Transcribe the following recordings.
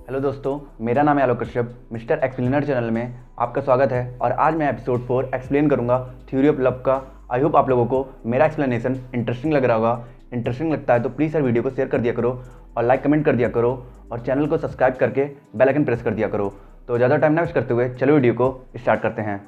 Hello दोस्तों, मेरा नाम है आलोक कश्यप। मिस्टर एक्सप्लेनर चैनल में आपका स्वागत है और आज मैं एपिसोड 4 एक्सप्लेन करूंगा थ्योरी ऑफ लव का। आई होप आप लोगों को मेरा एक्सप्लेनेशन इंटरेस्टिंग लग रहा होगा। इंटरेस्टिंग लगता है तो प्लीज़ यार वीडियो को शेयर कर दिया करो और लाइक कमेंट कर दिया करो और चैनल को सब्सक्राइब करके बेल आइकन प्रेस कर दिया करो। तो ज़्यादा टाइम ना वेस्ट करते हुए चलो वीडियो को स्टार्ट करते हैं।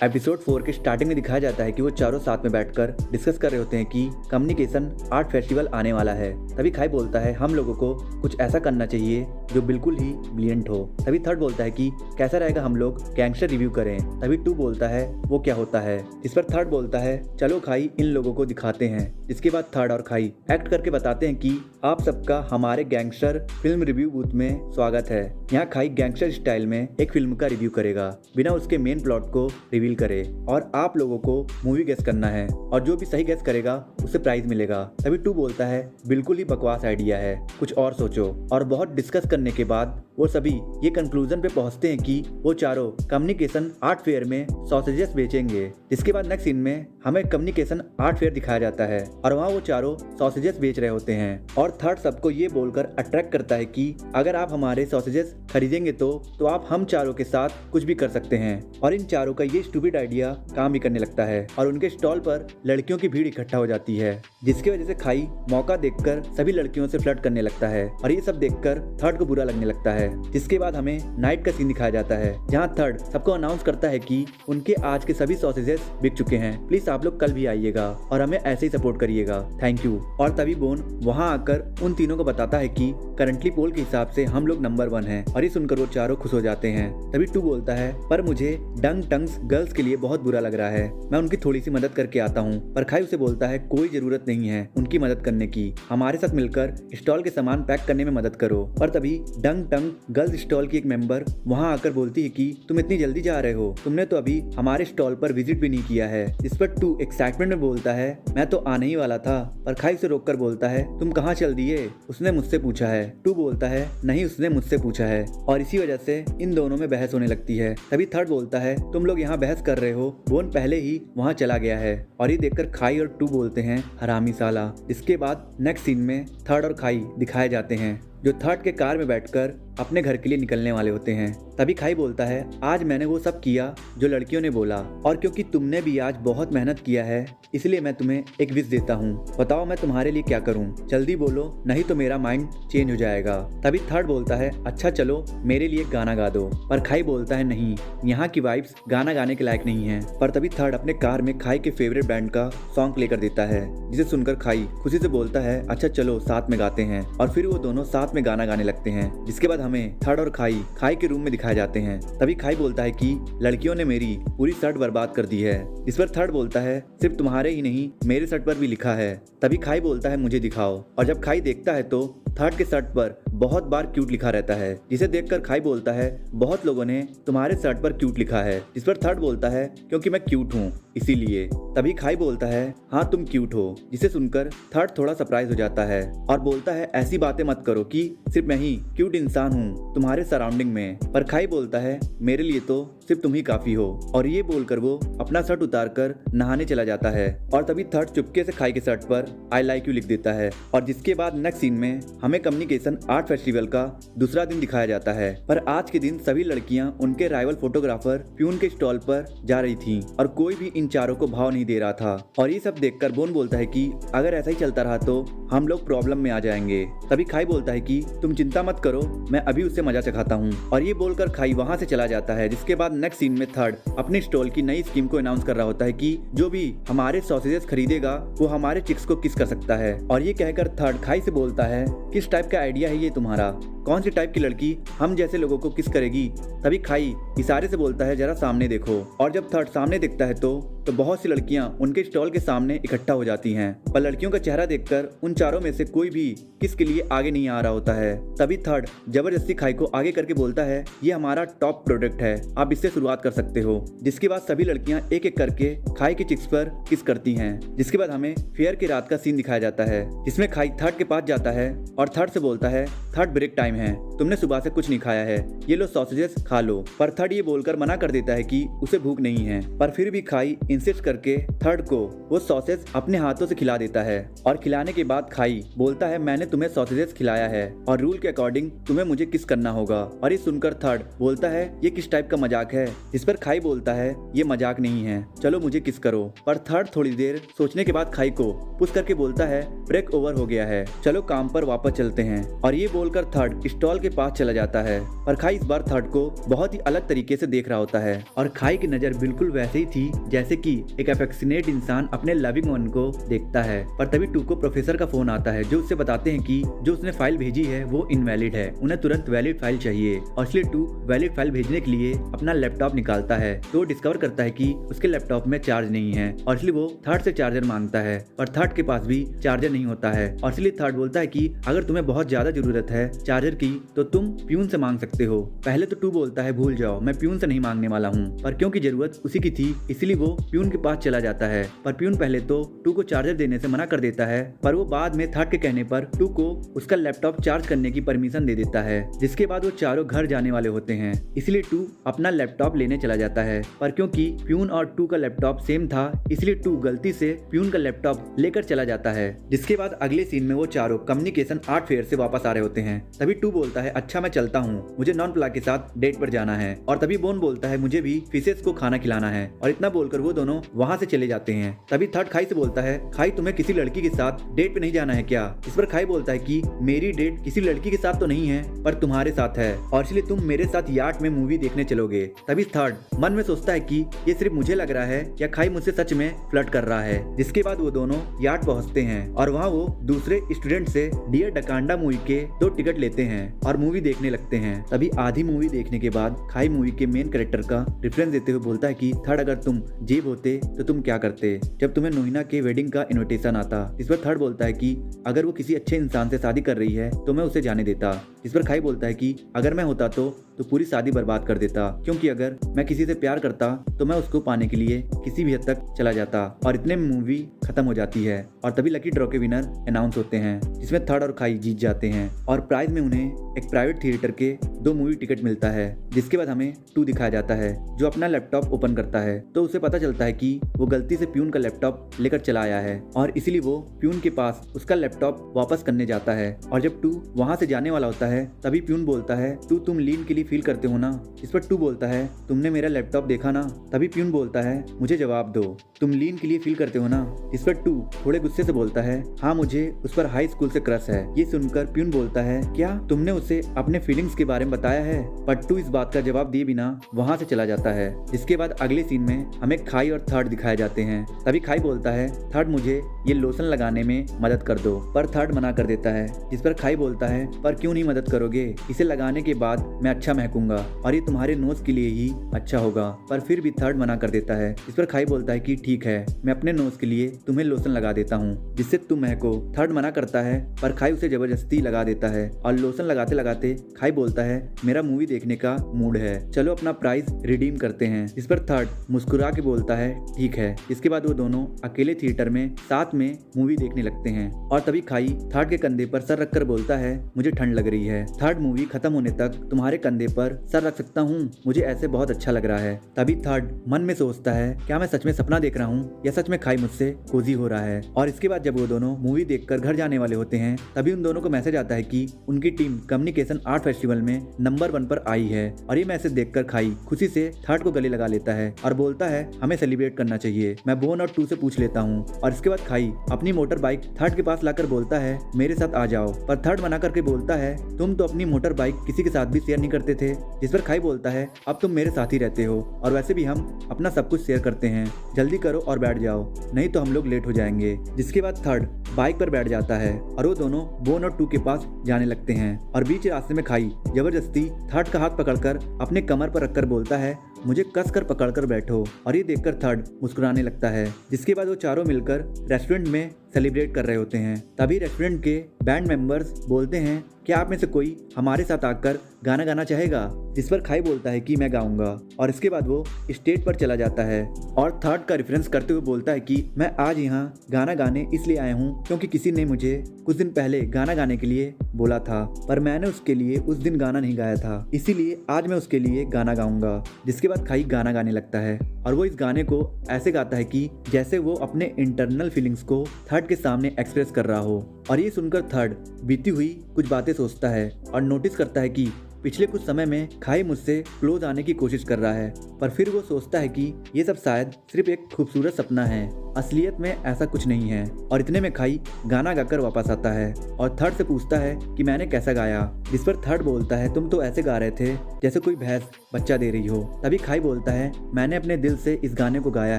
एपिसोड 4 के स्टार्टिंग में दिखाया जाता है कि वो चारों साथ में बैठकर डिस्कस कर रहे होते हैं कि कम्युनिकेशन आर्ट फेस्टिवल आने वाला है। तभी खाई बोलता है हम लोगों को कुछ ऐसा करना चाहिए जो बिल्कुल ही ब्रिलियंट हो। तभी थर्ड बोलता है कि कैसा रहेगा हम लोग गैंगस्टर रिव्यू करें। तभी टू बोलता है वो क्या होता है। इस पर थर्ड बोलता है चलो खाई इन लोगों को दिखाते हैं। जिसके बाद थर्ड और खाई एक्ट करके बताते हैं कि आप सबका हमारे गैंगस्टर फिल्म रिव्यू बूथ में स्वागत है। यहाँ खाई गैंगस्टर स्टाइल में एक फिल्म का रिव्यू करेगा बिना उसके मेन प्लॉट को रिवील करे और आप लोगों को मूवी गेस करना है और जो भी सही गेस करेगा उसे प्राइज मिलेगा। तभी टू बोलता है बिल्कुल ही बकवास आइडिया है, कुछ और सोचो। और बहुत डिस्कस करने के बाद वो सभी ये कंक्लूजन पे पहुंचते हैं कि वो चारों कम्युनिकेशन आर्ट फेयर में सॉसेजेस बेचेंगे। जिसके बाद नेक्स्ट सीन में हमें कम्युनिकेशन आर्ट फेयर दिखाया जाता है और वहाँ वो चारों सॉसेजेस बेच रहे होते हैं और थर्ड सबको ये बोलकर अट्रैक्ट करता है कि अगर आप हमारे सॉसेजेस खरीदेंगे तो आप हम चारों के साथ कुछ भी कर सकते हैं। और इन चारों का ये स्टूपिड आइडिया काम भी करने लगता है और उनके स्टॉल पर लड़कियों की भीड़ इकट्ठा हो जाती है, जिसकी वजह से खाई मौका देखकर सभी लड़कियों से फ्लर्ट करने लगता है और ये सब देखकर थर्ड को बुरा लगने लगता है। जिसके बाद हमें नाइट का सीन दिखाया जाता है जहाँ थर्ड सबको अनाउंस करता है कि उनके आज के सभी सॉसेजेस बिक चुके हैं, प्लीज आप लोग कल भी आइएगा और हमें ऐसे ही सपोर्ट करिएगा, थैंक यू। और तभी बोन वहाँ आकर उन तीनों को बताता है कि करंटली पोल के हिसाब से हम लोग नंबर 1 हैं और ये सुनकर वो चारों खुश हो जाते हैं। तभी टू बोलता है पर मुझे डंग टंग्स गर्ल्स के लिए बहुत बुरा लग रहा है, मैं उनकी थोड़ी सी मदद करके आता हूँ। पर खाई उसे बोलता है कोई जरूरत नहीं है उनकी मदद करने की, हमारे साथ मिलकर स्टॉल के सामान पैक करने में मदद करो। पर तभी डंग टंग गर्ल्स स्टॉल की एक मेंबर वहाँ आकर बोलती है कि तुम इतनी जल्दी जा रहे हो, तुमने तो अभी हमारे स्टॉल पर विजिट भी नहीं किया है। इस पर टू एक्साइटमेंट में बोलता है मैं तो आने ही वाला था। पर खाई उसे रोककर बोलता है तुम कहाँ चल दिए, उसने मुझसे पूछा है। टू बोलता है नहीं उसने मुझसे पूछा है और इसी वजह से इन दोनों में बहस होने लगती है। तभी थर्ड बोलता है तुम लोग यहाँ बहस कर रहे हो, बोन पहले ही वहाँ चला गया है। और ये देखकर खाई और टू बोलते हैं हरामी साला। इसके बाद नेक्स्ट सीन में थर्ड और खाई दिखाए जाते हैं जो थर्ड के कार में बैठकर अपने घर के लिए निकलने वाले होते हैं। तभी खाई बोलता है आज मैंने वो सब किया जो लड़कियों ने बोला और क्योंकि तुमने भी आज बहुत मेहनत किया है इसलिए मैं तुम्हें एक विश देता हूँ, बताओ मैं तुम्हारे लिए क्या करूँ, जल्दी बोलो नहीं तो मेरा माइंड चेंज हो जाएगा। तभी थर्ड बोलता है अच्छा चलो मेरे लिए गाना गा दो। पर खाई बोलता है नहीं, यहाँ की वाइब्स गाना गाने के लायक नहीं है। पर तभी थर्ड अपने कार में खाई के फेवरेट बैंड का सॉन्ग प्ले कर देता है जिसे सुनकर खाई खुशी से बोलता है अच्छा चलो साथ में गाते हैं। और फिर वो दोनों साथ में गाना गाने लगते हैं। जिसके बाद हमें थर्ड और खाई के रूम में दिखाए जाते हैं। तभी खाई बोलता है कि लड़कियों ने मेरी पूरी शर्ट बर्बाद कर दी है। इस पर थर्ड बोलता है सिर्फ तुम्हारे ही नहीं मेरे शर्ट पर भी लिखा है। तभी खाई बोलता है मुझे दिखाओ और जब खाई देखता है तो थर्ड के शर्ट पर बहुत बार क्यूट लिखा रहता है, जिसे देखकर खाई बोलता है बहुत लोगों ने तुम्हारे शर्ट पर क्यूट लिखा है। इस पर थर्ड बोलता है क्योंकि मैं क्यूट हूँ इसीलिए। तभी खाई बोलता है हाँ तुम क्यूट हो, जिसे सुनकर थर्ड थोड़ा सरप्राइज हो जाता है और बोलता है ऐसी बातें मत करो कि सिर्फ मैं ही क्यूट इंसान हूँ तुम्हारे सराउंडिंग में। पर खाई बोलता है मेरे लिए तो सिर्फ तुम ही काफी हो। और ये बोलकर वो अपना शर्ट उतार कर नहाने चला जाता है और तभी थर्ड चुपके से खाई के शर्ट पर आई लाइक यू लिख देता है। और जिसके बाद नेक्स्ट सीन में हमें कम्युनिकेशन आर्ट फेस्टिवल का दूसरा दिन दिखाया जाता है। पर आज के दिन सभी लड़कियां उनके राइवल फोटोग्राफर प्यून के स्टॉल पर जा रही थीं और कोई भी इन चारों को भाव नहीं दे रहा था। और ये सब देखकर बोन बोलता है कि अगर ऐसा ही चलता रहा तो हम लोग प्रॉब्लम में आ जाएंगे। तभी खाई बोलता है कि तुम चिंता मत करो, मैं अभी उससे मजा चखाता हूँ। और ये बोलकर खाई वहाँ से चला जाता है। जिसके बाद नेक्स्ट सीन में थर्ड अपने स्टॉल की नई स्कीम को अनाउंस कर रहा होता है कि जो भी हमारे सॉसेजेस खरीदेगा वो हमारे चिक्स को किस कर सकता है। और ये कहकर थर्ड खाई से बोलता है किस टाइप का आइडिया है ये तुम्हारा, कौन सी टाइप की लड़की हम जैसे लोगों को किस करेगी। तभी खाई इशारे से बोलता है जरा सामने देखो। और जब थर्ड सामने देखता है तो बहुत सी लड़कियां उनके स्टॉल के सामने इकट्ठा हो जाती हैं। पर लड़कियों का चेहरा देखकर उन चारों में से कोई भी किस के लिए आगे नहीं आ रहा होता है। तभी थर्ड जबरदस्ती खाई को आगे करके बोलता है ये हमारा टॉप प्रोडक्ट है, आप इससे शुरुआत कर सकते हो। जिसके बाद सभी लड़कियां एक एक करके खाई के चिक्स पर किस करती हैं। जिसके बाद हमें फेयर की रात का सीन दिखाया जाता है जिसमें खाई थर्ड के पास जाता है और थर्ड से बोलता है थर्ड ब्रेक टाइम है, तुमने सुबह से कुछ नहीं खाया है, ये लो सॉसेजेस खा लो। पर थर्ड ये बोलकर मना कर देता है कि उसे भूख नहीं है, पर फिर भी खाई इंसिस्ट करके थर्ड को वो सॉसेज अपने हाथों से खिला देता है। और खिलाने के बाद खाई बोलता है मैंने तुम्हें सॉसेजेस खिलाया है और रूल के अकॉर्डिंग तुम्हें मुझे किस करना होगा। और ये सुनकर थर्ड बोलता है ये किस टाइप का मजाक है, जिस पर खाई बोलता है ये मजाक नहीं है, चलो मुझे किस करो। पर थर्ड थोड़ी देर सोचने के बाद खाई को पुश करके बोलता है ब्रेक ओवर हो गया है, चलो काम पर वापस चलते हैं। और ये बोलकर थर्ड स्टॉल के पास चला जाता है। पर खाई इस बार थर्ड को बहुत ही अलग तरीके से देख रहा होता है और खाई की नजर बिल्कुल वैसे ही थी जैसे कि एक अफेक्शनेट इंसान अपने लविंग वन को देखता है। पर तभी टू को प्रोफेसर का फोन आता है जो उससे बताते हैं कि जो उसने फाइल भेजी है वो इनवैलिड है, उन्हें तुरंत वैलिड फाइल चाहिए। और इसलिए टू वैलिड फाइल भेजने के लिए अपना लैपटॉप निकालता है तो डिस्कवर करता है कि उसके लैपटॉप में चार्ज नहीं है और इसलिए वो थर्ड से चार्जर मांगता है। पर थर्ड के पास भी चार्जर नहीं होता है और इसलिए थर्ड बोलता है कि अगर तुम्हें बहुत ज्यादा जरूरत है चार्जर की तो तुम प्यून से मांग सकते हो। पहले तो टू बोलता है भूल जाओ, मैं प्यून से नहीं मांगने वाला हूँ, पर क्योंकि जरूरत उसी की थी इसलिए वो प्यून के पास चला जाता है। पर प्यून पहले तो टू को चार्जर देने से मना कर देता है, पर वो बाद में थर्ड के कहने पर टू को उसका लैपटॉप चार्ज करने की परमिशन दे देता है। जिसके बाद वो चारों घर जाने वाले होते हैं, इसलिए टू अपना लैपटॉप लेने चला जाता है। पर क्योंकि प्यून और टू का लैपटॉप सेम था इसलिए टू गलती से प्यून का लैपटॉप लेकर चला जाता है। जिसके बाद अगले सीन में वो चारों कम्युनिकेशन आर्ट फेयर से वापस आ रहे होते हैं। तभी टू बोलता है अच्छा मैं चलता हूँ, मुझे नॉन प्ला के साथ डेट पर जाना है। और तभी बोन बोलता है मुझे भी फिशेस को खाना खिलाना है। और इतना बोलकर वो दोनों वहाँ से चले जाते हैं। तभी थर्ड खाई से बोलता है खाई तुम्हें किसी लड़की के साथ डेट पे नहीं जाना है क्या? इस पर खाई बोलता है कि मेरी डेट किसी लड़की के साथ तो नहीं है पर तुम्हारे साथ है और इसलिए तुम मेरे साथ यार्ड में मूवी देखने चलोगे। तभी थर्ड मन में सोचता है कि ये सिर्फ मुझे लग रहा है या खाई मुझसे सच में फ्लर्ट कर रहा है। जिसके बाद वो दोनों यार्ड पहुंचते हैं और वहाँ वो दूसरे स्टूडेंट से डियर डकांडा मूवी के 2 टिकट लेते हैं और मूवी देखने लगते हैं। तभी आधी मूवी देखने के बाद खाई मूवी के मेन कैरेक्टर का रेफरेंस देते हुए बोलता है कि थर्ड अगर तुम जेब होते तो तुम क्या करते जब तुम्हें नोहिना के वेडिंग का इनविटेशन आता। इस पर थर्ड बोलता है कि अगर वो किसी अच्छे इंसान से शादी कर रही है तो मैं उसे जाने देता। इस पर खाई बोलता है कि अगर मैं होता तो पूरी शादी बर्बाद कर देता, क्योंकि अगर मैं किसी से प्यार करता तो मैं उसको पाने के लिए किसी भी हद तक चला जाता। और इतने में मूवी खत्म हो जाती है और तभी लकी ड्रॉ के विनर अनाउंस होते हैं जिसमें थर्ड और खाई जीत जाते हैं और प्राइज में उन्हें एक प्राइवेट थिएटर के 2 मूवी टिकट मिलता है। जिसके बाद हमें टू दिखाया जाता है जो अपना लैपटॉप ओपन करता है तो उसे पता चलता है कि वो गलती से प्यून का लैपटॉप लेकर चला आया है और इसीलिए वो प्यून के पास उसका लैपटॉप वापस करने जाता है। और जब टू वहाँ से जाने वाला होता है तभी प्यून बोलता है तुम लीन के लिए फील करते हो ना? इस पर टू बोलता है तुमने मेरा लैपटॉप देखा ना? तभी प्यून बोलता है मुझे जवाब दो, तुम लीन के लिए फील करते हो ना? इस पर टू थोड़े गुस्से से बोलता है हाँ मुझे उस पर हाई स्कूल से क्रश है। ये सुनकर प्यून बोलता है क्या तुमने उसे अपने फीलिंग्स के बारे में बताया है? पर टू इस बात का जवाब दिए बिना वहाँ से चला जाता है। जिसके बाद अगले सीन में हमें खाई और थर्ड दिखाए जाते हैं। तभी खाई बोलता है थर्ड मुझे ये लोशन लगाने में मदद कर दो, पर थर्ड मना कर देता है। जिस पर खाई बोलता है पर क्यों नहीं मदद करोगे, इसे लगाने के बाद मैं अच्छा महकूंगा और ये तुम्हारे नोज के लिए ही अच्छा होगा। पर फिर भी थर्ड मना कर देता है। इस पर खाई बोलता है कि ठीक है मैं अपने नोज के लिए तुम्हें लोशन लगा देता हूँ जिससे तुम महको। थर्ड मना करता है पर खाई उसे जबरदस्ती लगा देता है और लोशन लगाते लगाते खाई बोलता है मेरा मूवी देखने का मूड है, चलो अपना प्राइस रिडीम करते हैं। इस पर थर्ड मुस्कुरा के बोलता है ठीक है। इसके बाद वो दोनों अकेले थिएटर में साथ में मूवी देखने लगते हैं और तभी खाई थर्ड के कंधे पर सर रखकर बोलता है मुझे ठंड लग रही है, थर्ड मूवी खत्म होने तक तुम्हारे कंधे पर सर रख सकता हूँ, मुझे ऐसे बहुत अच्छा लग रहा है। तभी थर्ड मन में सोचता है क्या मैं सच में सपना देख रहा हूँ या सच में खाई मुझसे कोजी हो रहा है। और इसके बाद जब वो दोनों मूवी देखकर घर जाने वाले होते हैं तभी उन दोनों को मैसेज आता है कि उनकी टीम कम्युनिकेशन आर्ट फेस्टिवल में नंबर 1 पर आई है। और ये मैसेज देखकर खाई खुशी से थर्ड को गले लगा लेता है और बोलता है हमें सेलिब्रेट करना चाहिए, मैं बोन और टू से पूछ लेता हूँ। और इसके बाद खाई अपनी मोटर बाइक थर्ड के पास लाकर बोलता है मेरे साथ आ जाओ, पर थर्ड मना करके बोलता है तुम तो अपनी मोटर बाइक किसी के साथ भी शेयर नहीं करते थे। जिस पर खाई बोलता है अब तुम मेरे साथ ही रहते हो और वैसे भी हम अपना सब कुछ शेयर करते हैं, जल्दी करो और बैठ जाओ नहीं तो हम लोग लेट हो जाएंगे। जिसके बाद थर्ड बाइक पर बैठ जाता है और वो दोनों बोन और टू के पास जाने लगते हैं और बीच रास्ते में खाई जबरदस्ती थर्ड का हाथ पकड़कर अपने कमर पर रखकर बोलता है मुझे कस कर पकड़ कर बैठो। और ये देखकर थर्ड मुस्कुराने लगता है। जिसके बाद वो चारों मिलकर रेस्टोरेंट में सेलिब्रेट कर रहे होते हैं। तभी रेस्टोरेंट के बैंड मेंबर्स बोलते हैं क्या आप में से कोई हमारे साथ आकर गाना गाना चाहेगा, जिस पर खाई बोलता है कि मैं गाऊंगा और इसके बाद वो स्टेज पर चला जाता है और थर्ड का रेफरेंस करते हुए बोलता है कि मैं आज यहाँ गाना गाने इसलिए आया हूँ क्योंकि किसी ने मुझे कुछ दिन पहले गाना गाने के लिए बोला था, पर मैंने उसके लिए उस दिन गाना नहीं गाया था, इसीलिए आज मैं उसके लिए गाना गाऊंगा। जिसके बाद खाई गाना गाने लगता है और वो इस गाने को ऐसे गाता है कि जैसे वो अपने इंटरनल फीलिंग्स को थर्ड के सामने एक्सप्रेस कर रहा हो। और ये सुनकर थर्ड बीती हुई कुछ बातें सोचता है और नोटिस करता है कि पिछले कुछ समय में खाई मुझसे क्लोज आने की कोशिश कर रहा है, पर फिर वो सोचता है कि ये सब शायद सिर्फ एक खूबसूरत सपना है, असलियत में ऐसा कुछ नहीं है। और इतने में खाई गाना गाकर वापस आता है और थर्ड से पूछता है कि मैंने कैसा गाया, जिस पर थर्ड बोलता है तुम तो ऐसे गा रहे थे जैसे कोई भैंस बच्चा दे रही हो। तभी खाई बोलता है मैंने अपने दिल से इस गाने को गाया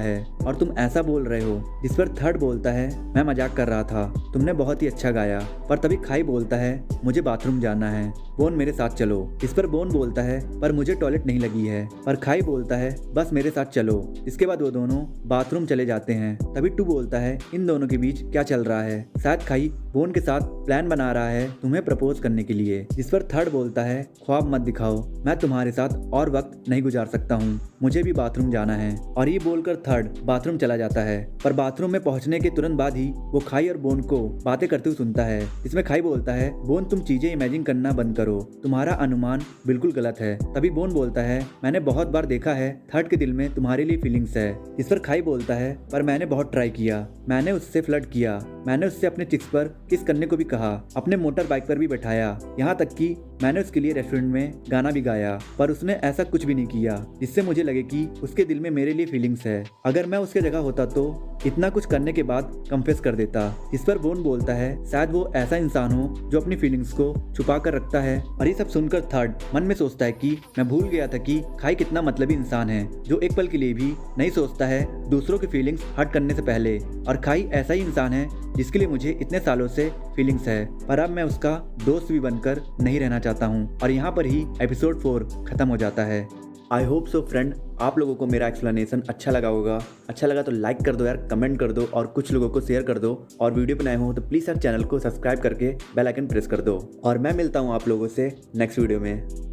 है और तुम ऐसा बोल रहे हो, जिस पर थर्ड बोलता है मैं मजाक कर रहा था, तुमने बहुत ही अच्छा गाया। पर तभी खाई बोलता है मुझे बाथरूम जाना है, बोन मेरे साथ चलो। इस पर बोन बोलता है पर मुझे टॉयलेट नहीं लगी है, पर खाई बोलता है बस मेरे साथ चलो। इसके बाद वो दोनों बाथरूम चले जाते हैं। तभी टू बोलता है इन दोनों के बीच क्या चल रहा है, शायद खाई बोन के साथ प्लान बना रहा है तुम्हें प्रपोज करने के लिए। जिस पर थर्ड बोलता है ख्वाब मत दिखाओ, मैं तुम्हारे साथ और वक्त नहीं गुजार सकता हूँ, मुझे भी बाथरूम जाना है। और ये बोलकर थर्ड बाथरूम चला जाता है, पर बाथरूम में पहुंचने के तुरंत बाद ही वो खाई और बोन को बातें करते हुए सुनता है। इसमें खाई बोलता है बोन तुम चीजें इमेजिन करना बंद करो, तुम्हारा अनुमान बिल्कुल गलत है। तभी बोन बोलता है मैंने बहुत बार देखा है थर्ड के दिल में तुम्हारे लिए फीलिंग्स है। इस पर खाई बोलता है पर मैंने बहुत ट्राई किया, मैंने उससे फ्लर्ट किया, मैंने उससे अपने चिक्स पर किस करने को भी कहा, अपने मोटर बाइक पर भी बैठाया, यहाँ तक कि मैंने उसके लिए रेस्टोरेंट में गाना भी गाया, पर उसने ऐसा कुछ भी नहीं किया जिससे मुझे लगे कि उसके दिल में मेरे लिए फीलिंग्स है। अगर मैं उसके जगह होता तो इतना कुछ करने के बाद कन्फेस कर देता। इस पर बोन बोलता है शायद वो ऐसा इंसान हो जो अपनी फीलिंग्स को छुपा कर रखता है। और ये सब सुनकर थर्ड मन में सोचता है कि मैं भूल गया था कि खाई कितना मतलबी इंसान है, जो एक पल के लिए भी नहीं सोचता है दूसरों की फीलिंग्स हर्ट करने से पहले। और खाई ऐसा ही इंसान है जिसके लिए मुझे इतने सालों से फीलिंग्स है, पर अब मैं उसका दोस्त भी बनकर नहीं रहना चाहता हूँ। और यहाँ पर ही एपिसोड 4 खत्म हो जाता है। आई होप सो फ्रेंड, आप लोगों को मेरा एक्सप्लेनेशन अच्छा लगा होगा। अच्छा लगा तो लाइक कर दो यार, कमेंट कर दो और कुछ लोगों को शेयर कर दो। और वीडियो पे नए हो तो प्लीज़ यार चैनल को सब्सक्राइब करके बेल आइकन प्रेस कर दो। और मैं मिलता हूँ आप लोगों से नेक्स्ट वीडियो में।